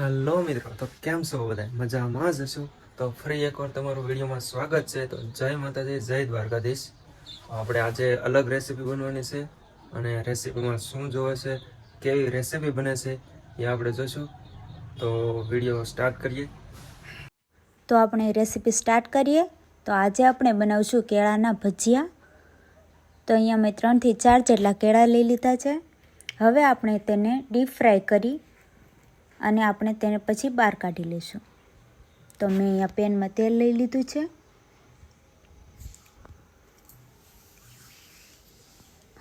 Hello मित्रों, तो केम छो बधाय मजामां ज हशो। तो फरी एकवार तमारुं विडियोमां स्वागत छे। तो जय माताजी, जय द्वारकाधीश। આપણે આજે અલગ રેસીપી બનવાની છે અને રેસીપીમાં શું જોવે છે, કેવી રેસીપી બને છે એ આપણે જોશું। તો વિડિયો સ્ટાર્ટ કરીએ। તો આપણે રેસીપી સ્ટાર્ટ કરીએ। તો આજે આપણે બનાવશું કેળાના ભજીયા। તો અહીંયા મેં 3 થી 4 જેટલા કેળા લઈ લીધા છે। હવે આપણે તેને ડીપ ફ્રાય કરી અને આપણે તેને પછી બહાર કાઢી લઈશું। તો મેં અહીંયા પેનમાં તેલ લઈ લીધું છે।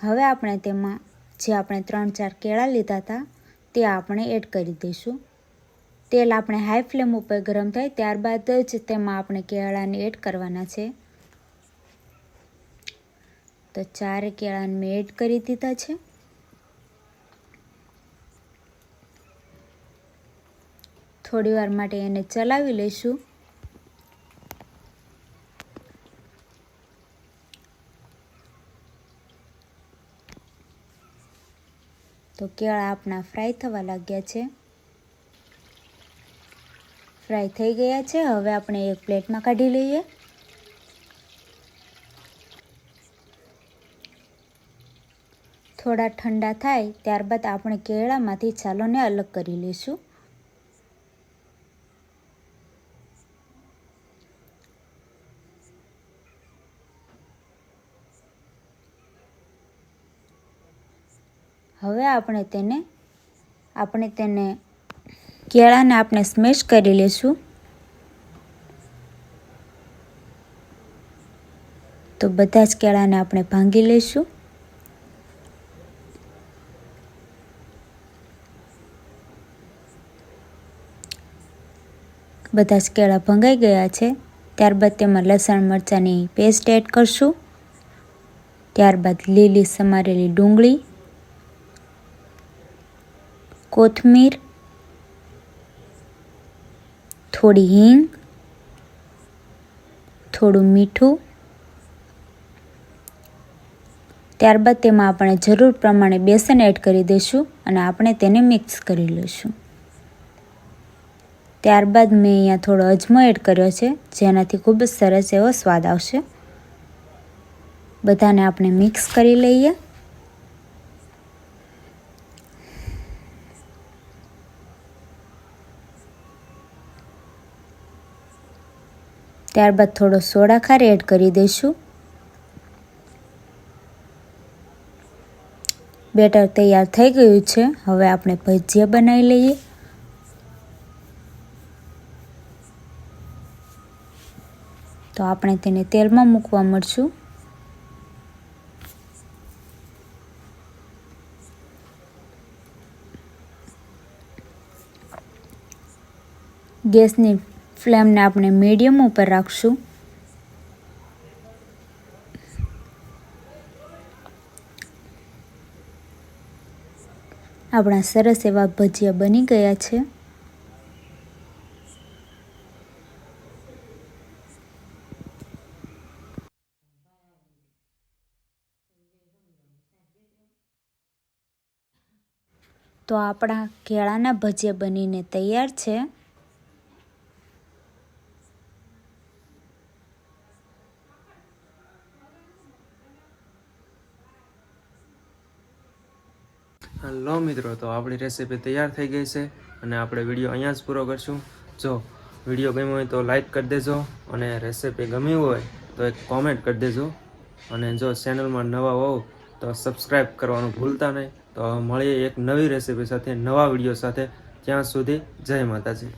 હવે આપણે તેમાં જે આપણે 3-4 કેળા લીધા હતા તે આપણે એડ કરી દઈશું। તેલ આપણે હાઈ ફ્લેમ ઉપર ગરમ થાય ત્યારબાદ જ તેમાં આપણે કેળાને એડ કરવાના છે। તો 4 કેળાને મેં એડ કરી દીધા છે। થોડી વાર માટે એને ચલાવી લઈશું। તો કેળા આપણા ફ્રાય થવા લાગ્યા છે, ફ્રાય થઈ ગયા છે। હવે આપણે એક પ્લેટમાં કાઢી લઈએ। થોડા ઠંડા થાય ત્યારબાદ આપણે કેળામાંથી છાલોને અલગ કરી લઈશું। હવે આપણે તેને કેળાને આપણે સ્મેશ કરી લઈશું। તો બધા જ કેળાને આપણે ભાંગી લઈશું। બધા જ કેળા ભંગાઈ ગયા છે। ત્યારબાદ તેમાં લસણ મરચાંની પેસ્ટ એડ કરશું। ત્યારબાદ લીલી સમારેલી ડુંગળી, કોથમીર, થોડી હિંગ, થોડું મીઠું। ત્યારબાદ તેમાં આપણે જરૂર પ્રમાણે બેસન એડ કરી દઈશું અને આપણે તેને મિક્સ કરી લઈશું। ત્યારબાદ મેં અહીંયા થોડો અજમો એડ કર્યો છે, જેનાથી ખૂબ જ સરસ એવો સ્વાદ આવશે। બધાને આપણે મિક્સ કરી લઈએ। ત્યારબાદ થોડો સોડા ખાર એડ કરી દઈશું। બેટર તૈયાર થઈ ગયું છે। હવે આપણે ભજીયા બનાવી લઈએ। તો આપણે તેને તેલમાં મૂકવા મળશું। ગેસની ફ્લેમને આપણે મીડિયમ ઉપર રાખશું। આપણા સરસ એવા ભજીયા બની ગયા છે। તો આપણા કેળાના ભજીયા બનીને તૈયાર છે। हेलो मित्रों, तो आपणी रेसिपी तैयार थई गई है અને આપણે વિડિયો અહીંયા જ પૂરો કરશું। જો વિડિયો ગમ્યો હોય તો લાઈક કરી દેજો અને રેસિપી ગમી હોય તો એક કોમેન્ટ કરી દેજો અને જો ચેનલમાં નવા હોવ તો સબસ્ક્રાઇબ કરવાનું ભૂલતા નહીં। તો મળીએ એક નવી રેસિપી સાથે, નવા વિડિયો સાથે। ત્યાં સુધી જય માતાજી।